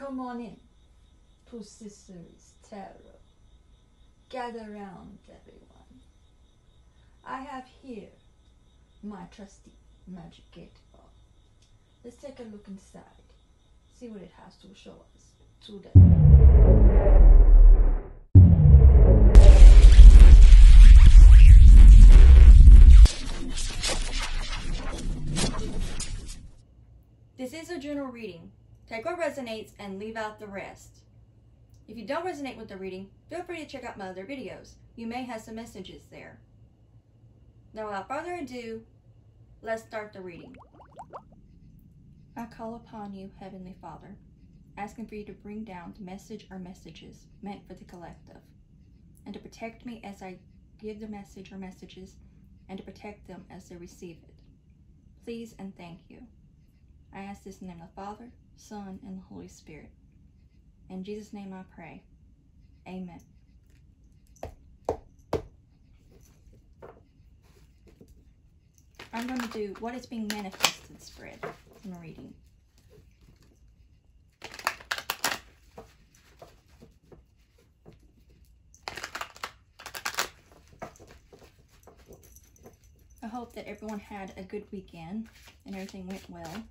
Come on in to Sister's Tarot. Gather round, everyone. I have here my trusty magic 8-ball. Let's take a look inside, see what it has to show us today. This is a general reading. Take what resonates and leave out the rest. If you don't resonate with the reading, feel free to check out my other videos. You may have some messages there. Now, without further ado, let's start the reading. I call upon you, Heavenly Father, asking for you to bring down the message or messages meant for the collective, and to protect me as I give the message or messages, and to protect them as they receive it. Please and thank you. I ask this in the name of the Father, Son, and the Holy Spirit. In Jesus' name I pray. Amen. I'm going to do what is being manifested spread in reading. I hope that everyone had a good weekend and everything went well.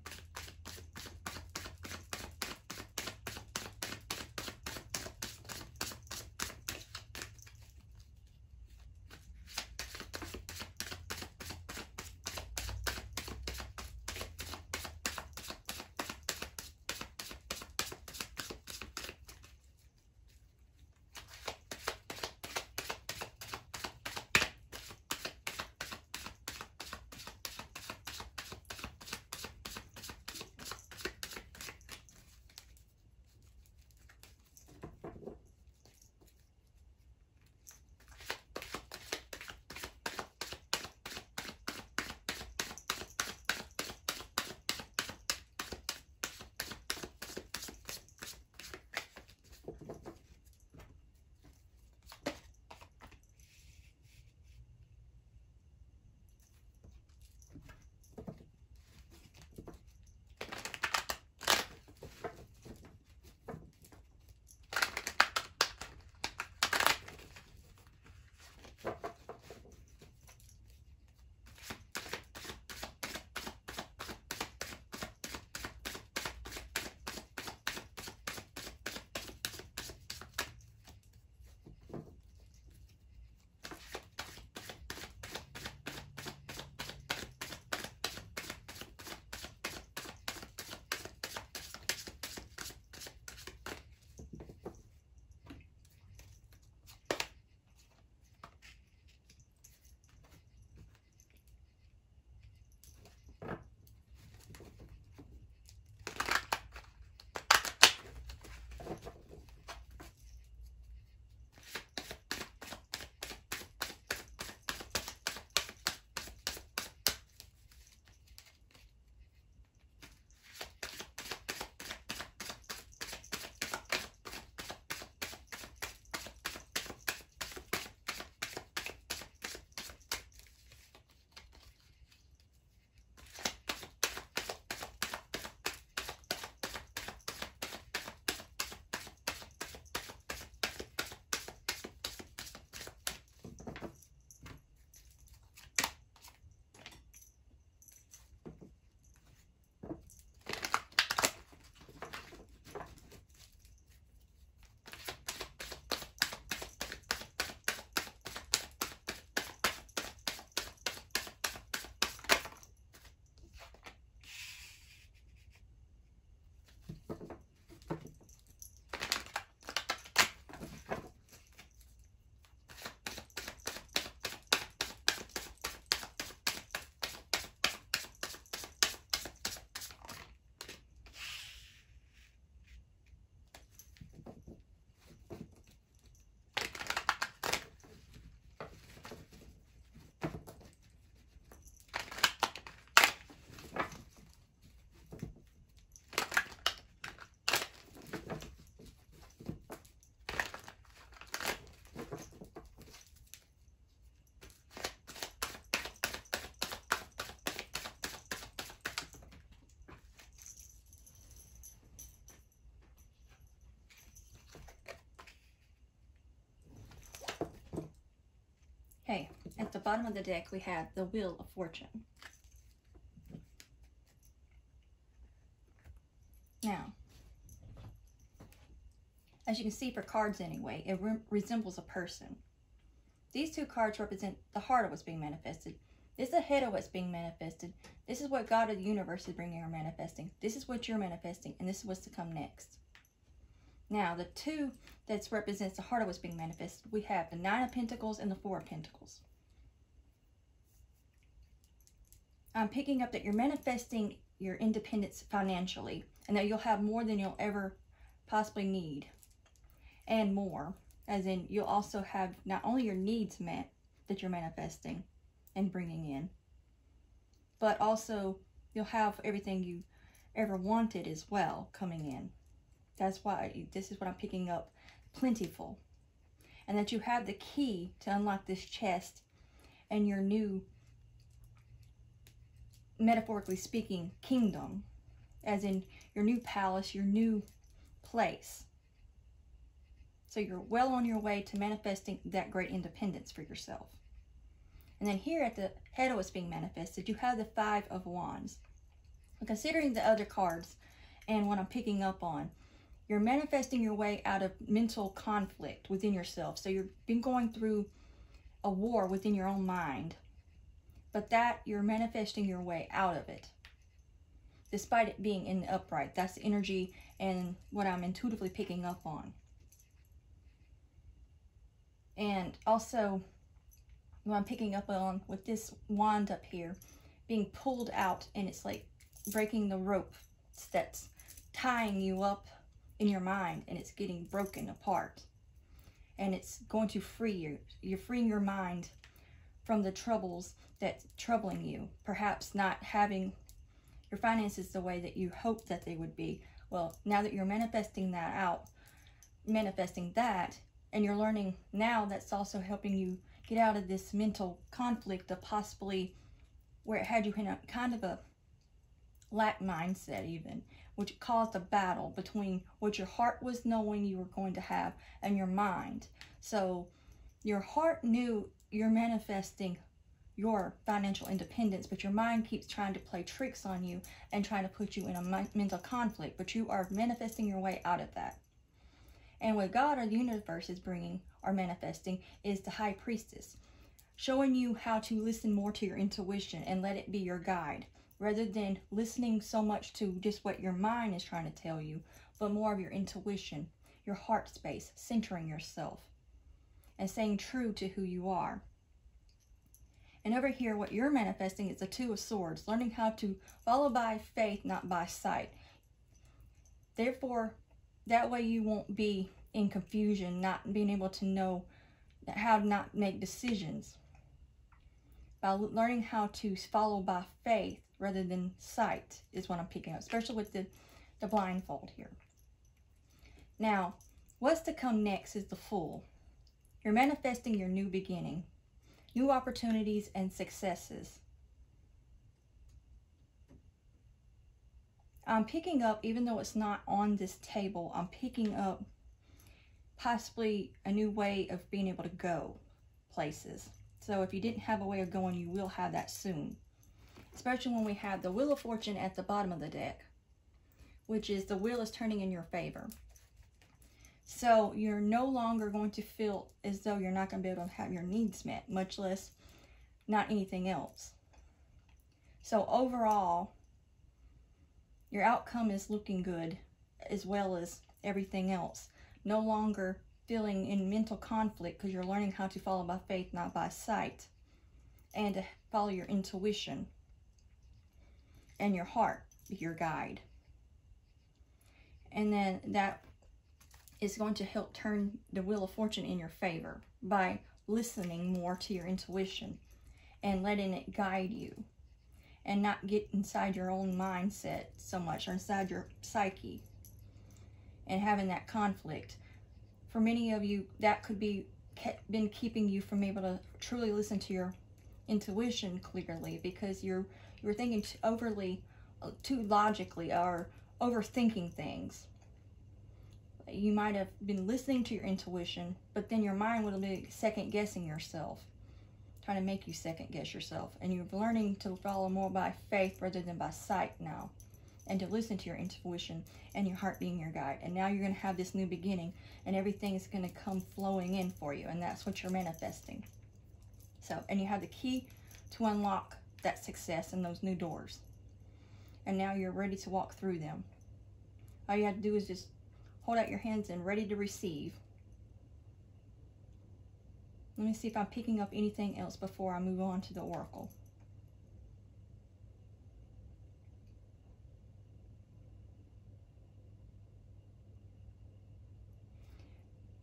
bottom of the deck, we have the Wheel of Fortune. Now, as you can see for cards anyway, it resembles a person. These two cards represent the heart of what's being manifested. This is the head of what's being manifested. This is what God of the universe is bringing or manifesting. This is what you're manifesting, and this is what's to come next. Now, the two that represents the heart of what's being manifested, we have the Nine of Pentacles and the Four of Pentacles. I'm picking up that you're manifesting your independence financially, and that you'll have more than you'll ever possibly need, and more, as in you'll also have not only your needs met that you're manifesting and bringing in, but also you'll have everything you ever wanted as well coming in. That's why this is what I'm picking up, plentiful, and that you have the key to unlock this chest and your new, metaphorically speaking, kingdom, as in your new palace, your new place. So you're well on your way to manifesting that great independence for yourself. And then here at the head of what's being manifested, you have the Five of Wands. And considering the other cards and what I'm picking up on, you're manifesting your way out of mental conflict within yourself. So you've been going through a war within your own mind, but that you're manifesting your way out of it, despite it being in the upright. That's the energy and what I'm intuitively picking up on. And also, what I'm picking up on with this wand up here, being pulled out, and it's like breaking the rope that's tying you up in your mind, and it's getting broken apart. And it's going to free you. You're freeing your mind from the troubles that's troubling you. Perhaps not having your finances the way that you hoped that they would be. Well, now that you're manifesting that out, manifesting that, and you're learning now, that's also helping you get out of this mental conflict of possibly where it had you in a kind of a lack mindset even, which caused a battle between what your heart was knowing you were going to have and your mind. So your heart knew you're manifesting your financial independence, but your mind keeps trying to play tricks on you and trying to put you in a mental conflict, but you are manifesting your way out of that. And what God or the universe is bringing or manifesting is the High Priestess, showing you how to listen more to your intuition and let it be your guide, rather than listening so much to just what your mind is trying to tell you, but more of your intuition, your heart space, centering yourself, and staying true to who you are. And over here, what you're manifesting is the Two of Swords, learning how to follow by faith, not by sight. Therefore, that way you won't be in confusion, not being able to know how to not make decisions. By learning how to follow by faith rather than sight is what I'm picking up, especially with the blindfold here. Now, what's to come next is the Fool. You're manifesting your new beginning, new opportunities and successes. I'm picking up, even though it's not on this table, I'm picking up possibly a new way of being able to go places. So if you didn't have a way of going, you will have that soon. Especially when we have the Wheel of Fortune at the bottom of the deck, which is the wheel is turning in your favor. So you're no longer going to feel as though you're not going to be able to have your needs met, much less not anything else. So overall, your outcome is looking good, as well as everything else. No longer feeling in mental conflict because you're learning how to follow by faith, not by sight, and to follow your intuition and your heart, your guide. And then that is going to help turn the Wheel of Fortune in your favor by listening more to your intuition and letting it guide you, and not get inside your own mindset so much, or inside your psyche, and having that conflict. For many of you, that could be been keeping you from able to truly listen to your intuition clearly, because you were thinking too logically, or overthinking things. You might have been listening to your intuition, but then your mind would have been second guessing yourself. trying to make you second guess yourself. And you're learning to follow more by faith rather than by sight now. And to listen to your intuition and your heart being your guide. And now you're going to have this new beginning, and everything is going to come flowing in for you. And that's what you're manifesting. So, and you have the key to unlock that success and those new doors. And now you're ready to walk through them. All you have to do is just hold out your hands and ready to receive. Let me see if I'm picking up anything else before I move on to the oracle.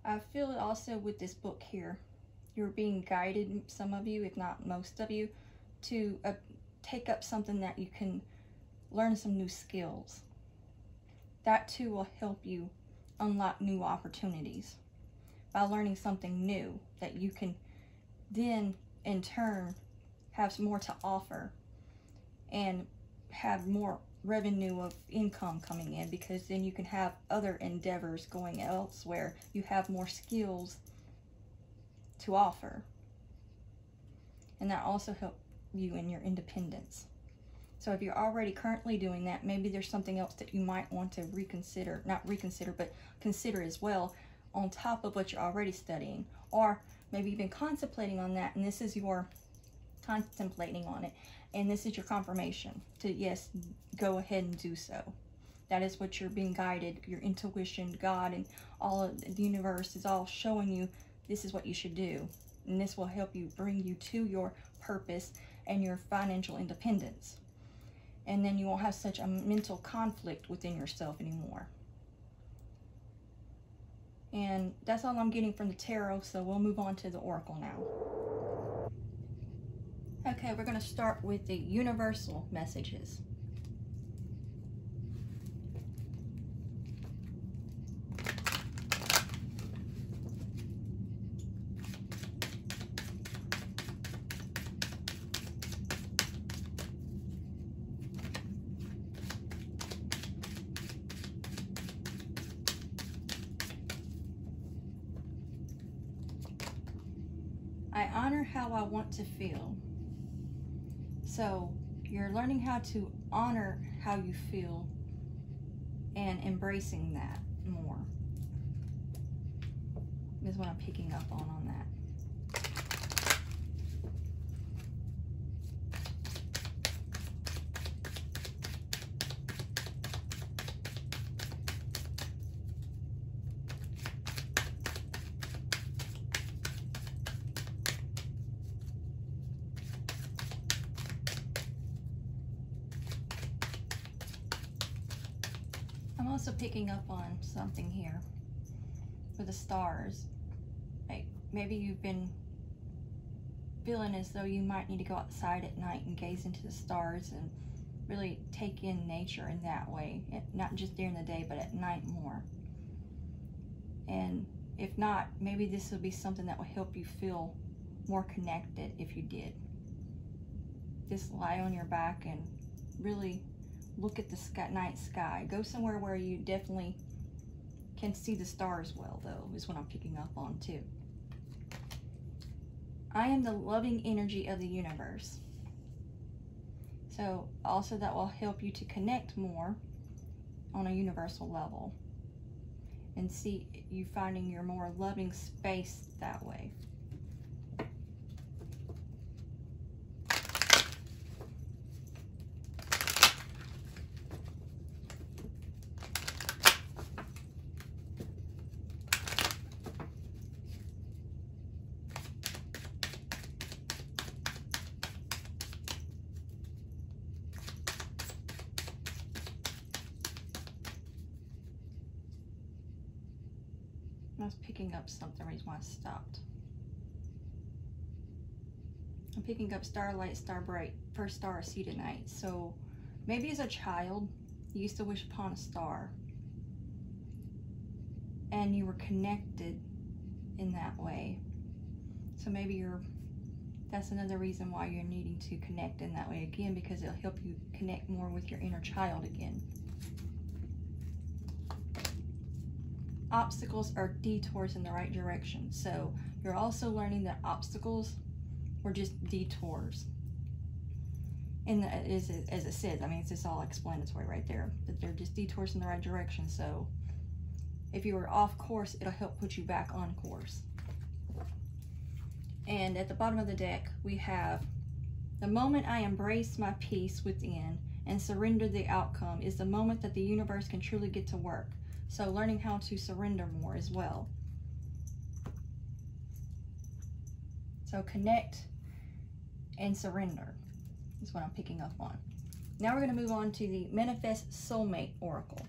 I feel it also with this book here. You're being guided, some of you, if not most of you, to take up something that you can learn some new skills. That too will help you unlock new opportunities by learning something new that you can then in turn have more to offer and have more revenue of income coming in, because then you can have other endeavors going elsewhere. You have more skills to offer, and that also helps you in your independence. So if you're already currently doing that, maybe there's something else that you might want to reconsider, not reconsider, but consider as well on top of what you're already studying. Or maybe you've been contemplating on that, and this is your contemplating on it, and this is your confirmation to, yes, go ahead and do so. That is what you're being guided. Your intuition, God, and all of the universe is all showing you this is what you should do. And this will help you bring you to your purpose and your financial independence. And then you won't have such a mental conflict within yourself anymore. And that's all I'm getting from the tarot, so we'll move on to the oracle now. Okay, we're going to start with the universal messages. I honor how I want to feel. So you're learning how to honor how you feel and embracing that more is what I'm picking up on that. I'm also picking up on something here with the stars. Like maybe you've been feeling as though you might need to go outside at night and gaze into the stars and really take in nature in that way. Not just during the day, but at night more. And if not, maybe this will be something that will help you feel more connected if you did. Just lie on your back and really look at the night sky. Go somewhere where you definitely can see the stars well, though, is what I'm picking up on, too. I am the loving energy of the universe. So, also that will help you to connect more on a universal level and see you finding your more loving space that way. I was picking up something, reason why I stopped. I'm picking up starlight, star bright, first star I see tonight. So maybe as a child, you used to wish upon a star. And you were connected in that way. So maybe that's another reason why you're needing to connect in that way again, because it'll help you connect more with your inner child again. Obstacles are detours in the right direction. So you're also learning that obstacles or just detours. And as it says, I mean, it's just all explanatory right there, that they're just detours in the right direction. So if you were off course, it'll help put you back on course. And at the bottom of the deck, we have, the moment I embrace my peace within and surrender the outcome is the moment that the universe can truly get to work. So learning how to surrender more as well. So connect and surrender is what I'm picking up on. Now we're going to move on to the Manifest Soulmate Oracle.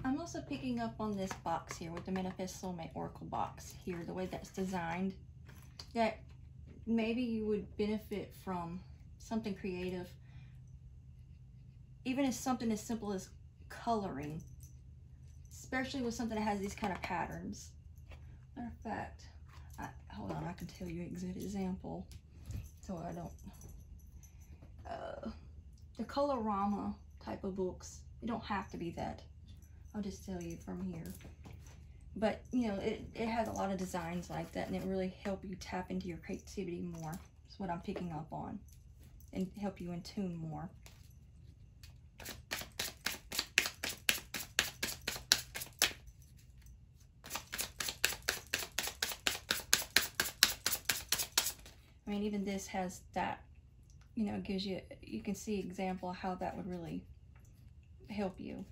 I'm also picking up on this box here with the Manifest Soulmate Oracle box here, the way that's designed, that maybe you would benefit from something creative, even as something as simple as coloring, especially with something that has these kind of patterns. Matter of fact, hold on, I can tell you an exact example so I don't, the Colorama type of books, it don't have to be that. I'll just tell you from here. But, you know, it has a lot of designs like that, and it really help you tap into your creativity more. That's what I'm picking up on. And help you in tune more. I mean, even this has that, you know, gives you, you can see example of how that would really help you.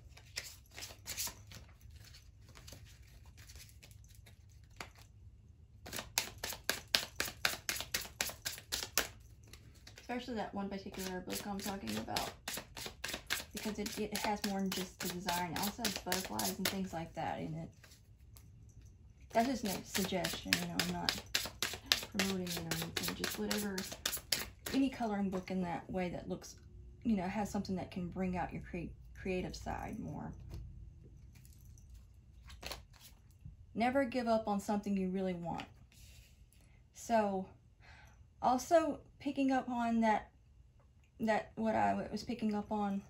Especially that one particular book I'm talking about, because it has more than just the design. It also has butterflies and things like that in it. That's just a suggestion, you know, I'm not promoting it or anything, just whatever, any coloring book in that way that looks, you know, has something that can bring out your creative side more. Never give up on something you really want. So, also picking up on that what I was picking up on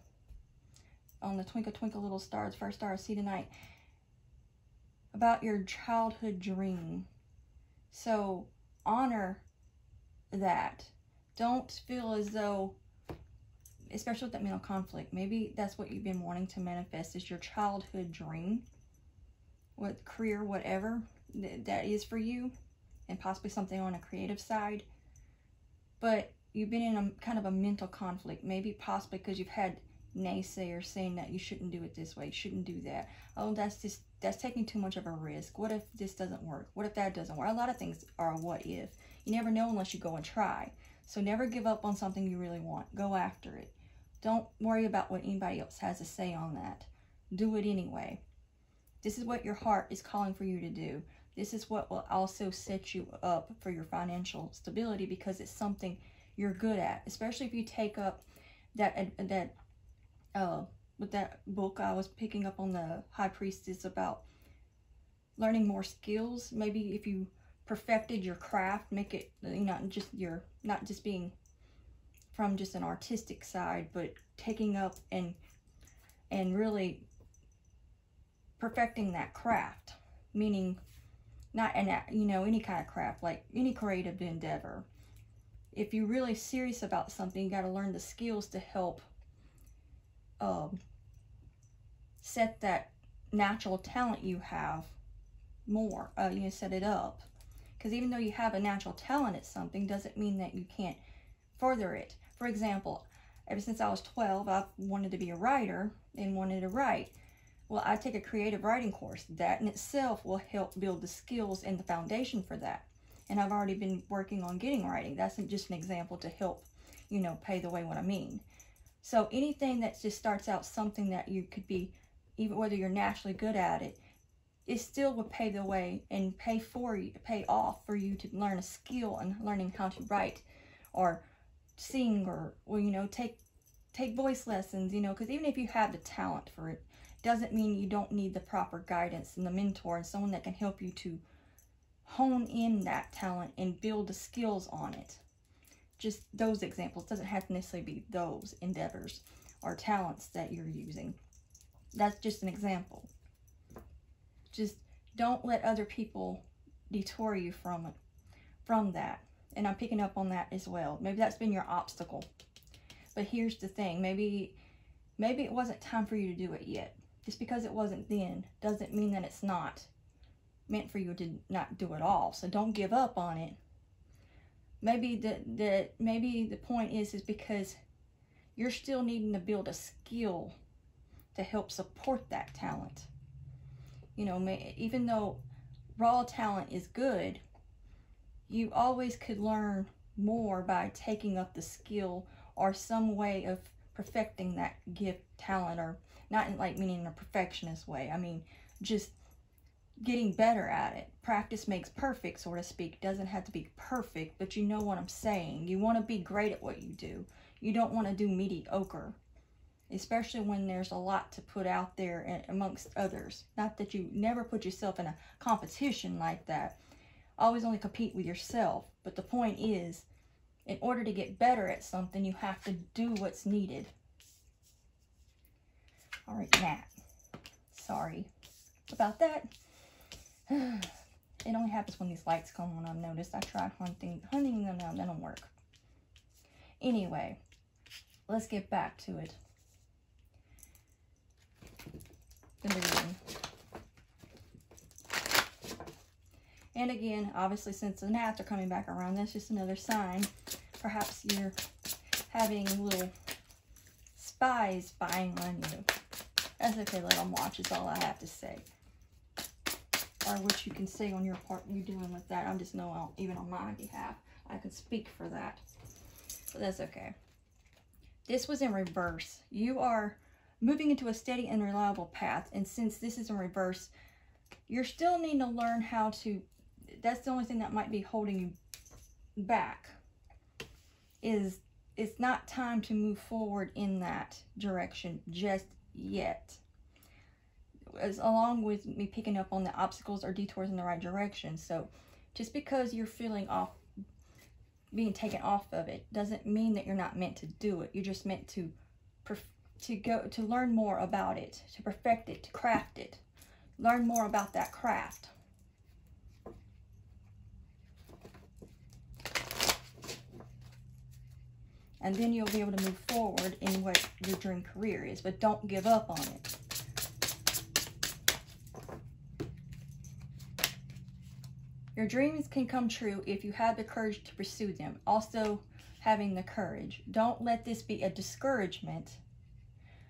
the Twinkle Twinkle Little Stars, First Star I See Tonight, about your childhood dream. So honor that. Don't feel as though, especially with that mental conflict, maybe that's what you've been wanting to manifest, is your childhood dream, what career, whatever that is for you, and possibly something on a creative side. But you've been in a kind of a mental conflict, maybe possibly because you've had naysayers saying that you shouldn't do it this way, you shouldn't do that. Oh, that's taking too much of a risk. What if this doesn't work? What if that doesn't work? A lot of things are a what if. You never know unless you go and try. So never give up on something you really want. Go after it. Don't worry about what anybody else has to say on that. Do it anyway. This is what your heart is calling for you to do. This is what will also set you up for your financial stability, because it's something you're good at. Especially if you take up with that book I was picking up on the High Priestess about learning more skills. Maybe if you perfected your craft, make it, you know, not just being from just an artistic side, but taking up and really perfecting that craft, meaning not any kind of craft, like any creative endeavor. If you're really serious about something, you got to learn the skills to help set that natural talent you have more, set it up. Because even though you have a natural talent at something, doesn't mean that you can't further it. For example, ever since I was 12, I've wanted to be a writer and wanted to write. Well, I take a creative writing course. That in itself will help build the skills and the foundation for that. And I've already been working on getting writing. That's just an example to help, pay the way what I mean. So anything that just starts out something that you could be, even whether you're naturally good at it, it still would pave the way and pay off for you to learn a skill and learning how to write or sing or take take voice lessons, you know, because even if you have the talent for it, doesn't mean you don't need the proper guidance and the mentor and someone that can help you to hone in that talent and build the skills on it. Just those examples. Doesn't have to necessarily be those endeavors or talents that you're using. That's just an example. Just don't let other people detour you from that. And I'm picking up on that as well. Maybe that's been your obstacle. But here's the thing. Maybe it wasn't time for you to do it yet. Just because it wasn't then doesn't mean that it's not meant for you to not do it all. So don't give up on it. Maybe the point is because you're still needing to build a skill to help support that talent. You know, even though raw talent is good, you always could learn more by taking up the skill or some way of perfecting that gift, talent, or not in like meaning in a perfectionist way. I mean, just getting better at it. Practice makes perfect, so to speak. Doesn't have to be perfect, but you know what I'm saying. You want to be great at what you do. You don't want to do mediocre, especially when there's a lot to put out there amongst others. Not that you never put yourself in a competition like that. Always only compete with yourself. But the point is, in order to get better at something, you have to do what's needed. All right, Nat. Sorry about that. It only happens when these lights come on, I've noticed. I tried hunting them down, that don't work. Anyway, let's get back to it. The reading. And again, obviously, since the gnats are coming back around, that's just another sign. Perhaps you're having little spies spying on you. That's okay, let them watch, is all I have to say. Or what you can say on your part, you're dealing with that. I just know, even on my behalf, I can speak for that. But that's okay. This was in reverse. You are moving into a steady and reliable path. And since this is in reverse, you're still needing to learn how to, that's the only thing that might be holding you back. Is it's not time to move forward in that direction just yet. As along with me picking up on the obstacles or detours in the right direction. So just because you're feeling off, being taken off of it, doesn't mean that you're not meant to do it. You're just meant to learn more about it, to perfect it, to craft it. Learn more about that craft. And then you'll be able to move forward in what your dream career is. But don't give up on it. Your dreams can come true if you have the courage to pursue them. Also, having the courage. Don't let this be a discouragement.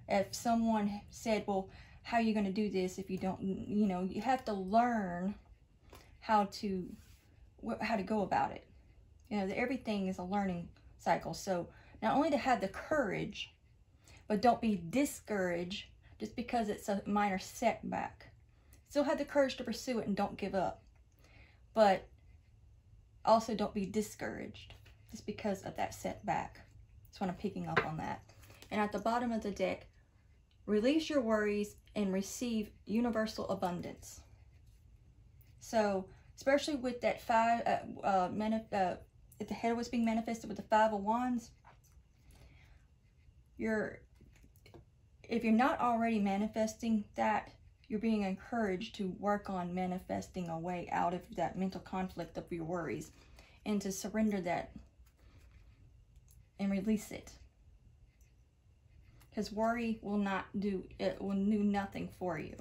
If someone said, well, how are you going to do this if you don't, you know, you have to learn how to go about it. You know, everything is a learning cycle. So, not only to have the courage, but don't be discouraged just because it's a minor setback. Still have the courage to pursue it and don't give up. But also don't be discouraged just because of that setback. That's what I'm picking up on that. And at the bottom of the deck, release your worries and receive universal abundance. So, especially with that if the head was being manifested with the 5 of Wands, if you're not already manifesting that, you're being encouraged to work on manifesting a way out of that mental conflict of your worries and to surrender that and release it. Because worry will do nothing for you.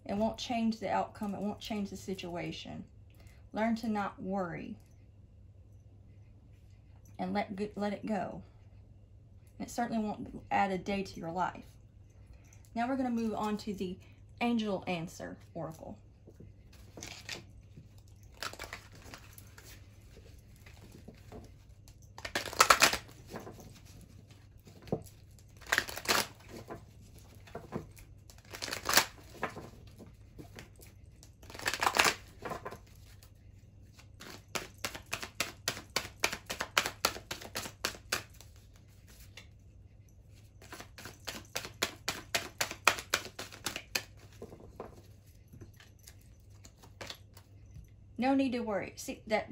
It won't change the outcome. It won't change the situation. Learn to not worry and let it go. And it certainly won't add a day to your life. Now we're going to move on to the Angel Answer Oracle. No need to worry. See, that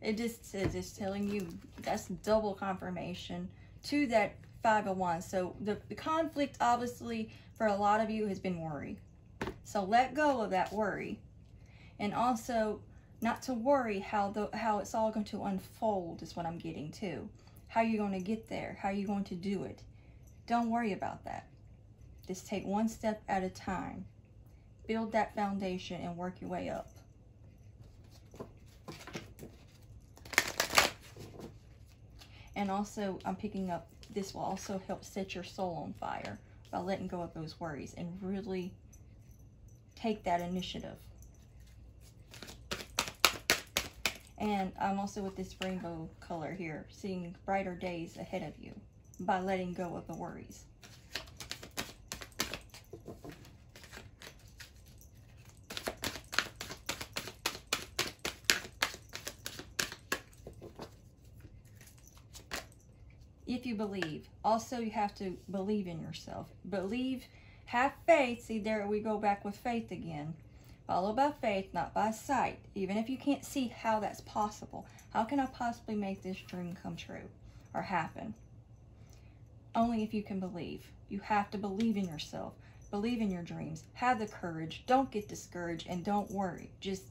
it just says, it's telling you, that's double confirmation to that 501. So the conflict, obviously, for a lot of you has been worry. So let go of that worry. And also, not to worry how it's all going to unfold is what I'm getting to. How you're going to get there. How you're going to do it. Don't worry about that. Just take one step at a time. Build that foundation and work your way up. And also, I'm picking up, this will also help set your soul on fire by letting go of those worries and really take that initiative. And I'm also with this rainbow color here, seeing brighter days ahead of you by letting go of the worries. If you believe. Also, you have to believe in yourself. Believe, have faith. See, there we go back with faith again. Follow by faith, not by sight. Even if you can't see how that's possible. How can I possibly make this dream come true or happen? Only if you can believe. You have to believe in yourself. Believe in your dreams. Have the courage. Don't get discouraged and don't worry. Just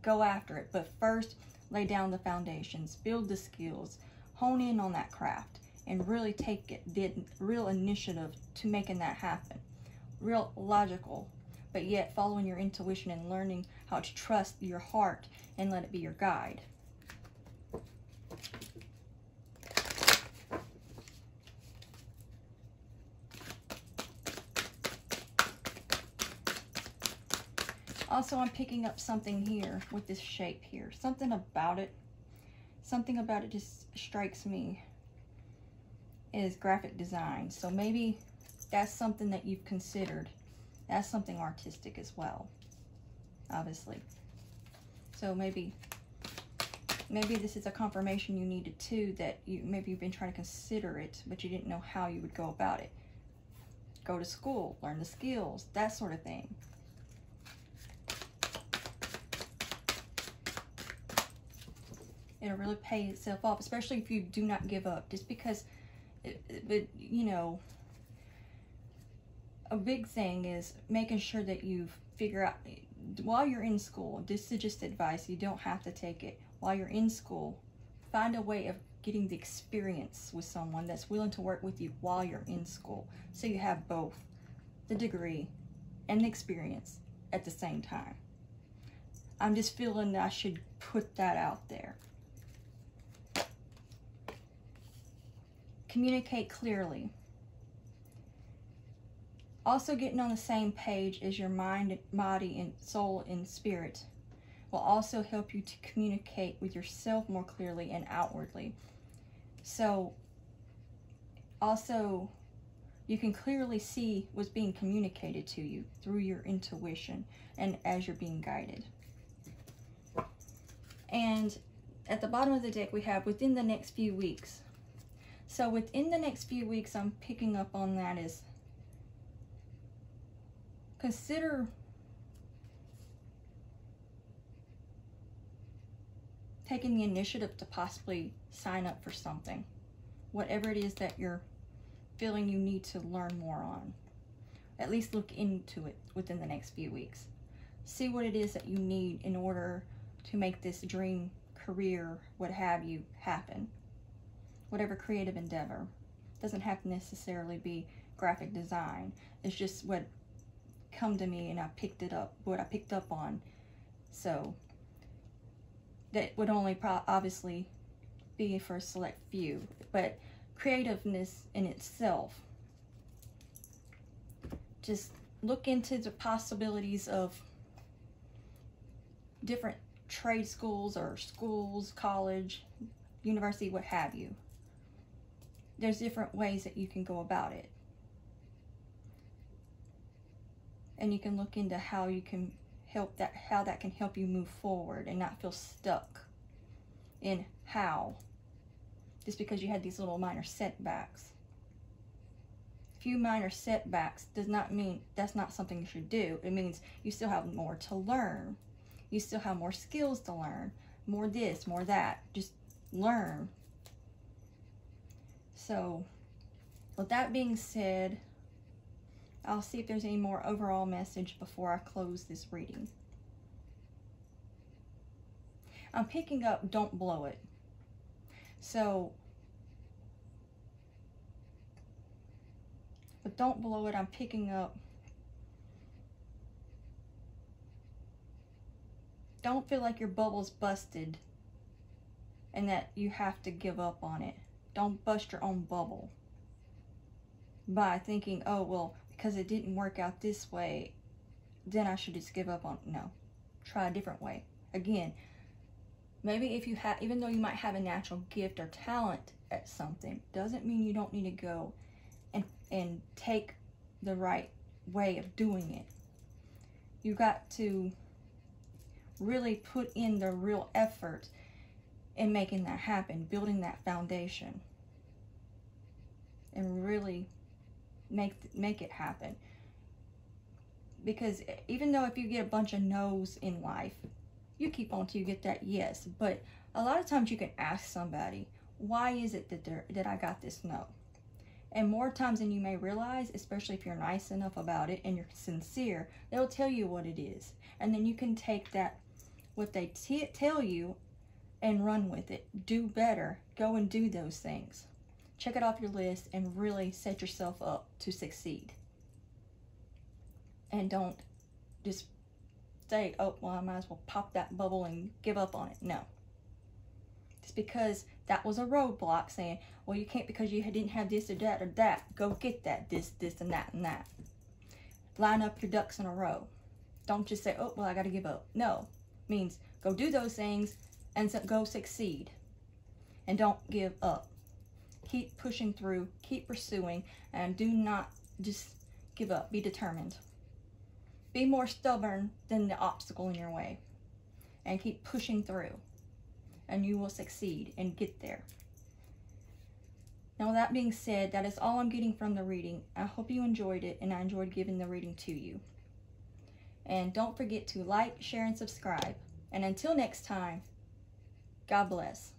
go after it. But first, lay down the foundations. Build the skills. Hone in on that craft. And really take the real initiative to making that happen. Real logical, but yet following your intuition and learning how to trust your heart and let it be your guide. Also, I'm picking up something here with this shape here. Something about it just strikes me is graphic design. So maybe that's something that you've considered. That's something artistic as well, obviously. So maybe this is a confirmation you needed too, that maybe you've been trying to consider it, but you didn't know how you would go about it. Go to school, learn the skills, that sort of thing. It'll really pay itself off, especially if you do not give up. Just because, but you know, a big thing is making sure that you figure out, while you're in school, this is just advice, you don't have to take it. While you're in school, find a way of getting the experience with someone that's willing to work with you while you're in school. So you have both the degree and the experience at the same time. I'm just feeling that I should put that out there. Communicate clearly. Also, getting on the same page as your mind, body, and soul and spirit will also help you to communicate with yourself more clearly and outwardly. So, also, you can clearly see what's being communicated to you through your intuition and as you're being guided. And at the bottom of the deck, we have within the next few weeks. So within the next few weeks, I'm picking up on that is consider taking the initiative to possibly sign up for something. Whatever it is that you're feeling you need to learn more on. At least look into it within the next few weeks. See what it is that you need in order to make this dream, career, what have you, happen. Whatever creative endeavor. Doesn't have to necessarily be graphic design. It's just what come to me and I picked it up, what I picked up on. So that would only obviously be for a select few, but creativeness in itself, just look into the possibilities of different trade schools or schools, college, university, what have you. There's different ways that you can go about it. And you can look into how you can help that, how that can help you move forward and not feel stuck in how, just because you had these little minor setbacks. Few minor setbacks does not mean that's not something you should do. It means you still have more to learn. You still have more skills to learn, more this, more that. Just learn. So, with that being said, I'll see if there's any more overall message before I close this reading. I'm picking up, don't blow it. So, but don't blow it, I'm picking up, don't feel like your bubble's busted and that you have to give up on it. Don't bust your own bubble by thinking, oh, well, because it didn't work out this way, then I should just give up on it. No. Try a different way. Again, maybe if you have, even though you might have a natural gift or talent at something, doesn't mean you don't need to go and take the right way of doing it. You got to really put in the real effort in making that happen, building that foundation, and really make it happen. Because even though if you get a bunch of no's in life, you keep on till you get that yes. But a lot of times you can ask somebody, why is it that I got this no? And more times than you may realize, especially if you're nice enough about it and you're sincere, they'll tell you what it is. And then you can take that, what they tell you, and run with it. Do better. Go and do those things. Check it off your list and really set yourself up to succeed. And don't just say, oh, well, I might as well pop that bubble and give up on it. No. It's because that was a roadblock saying, well, you can't because you didn't have this or that. Go get that, this, and that. Line up your ducks in a row. Don't just say, oh, well, I got to give up. No. It means go do those things and go succeed. And don't give up. Keep pushing through, keep pursuing, and do not just give up. Be determined. Be more stubborn than the obstacle in your way. And keep pushing through. And you will succeed and get there. Now, with that being said, that is all I'm getting from the reading. I hope you enjoyed it, and I enjoyed giving the reading to you. And don't forget to like, share, and subscribe. And until next time, God bless.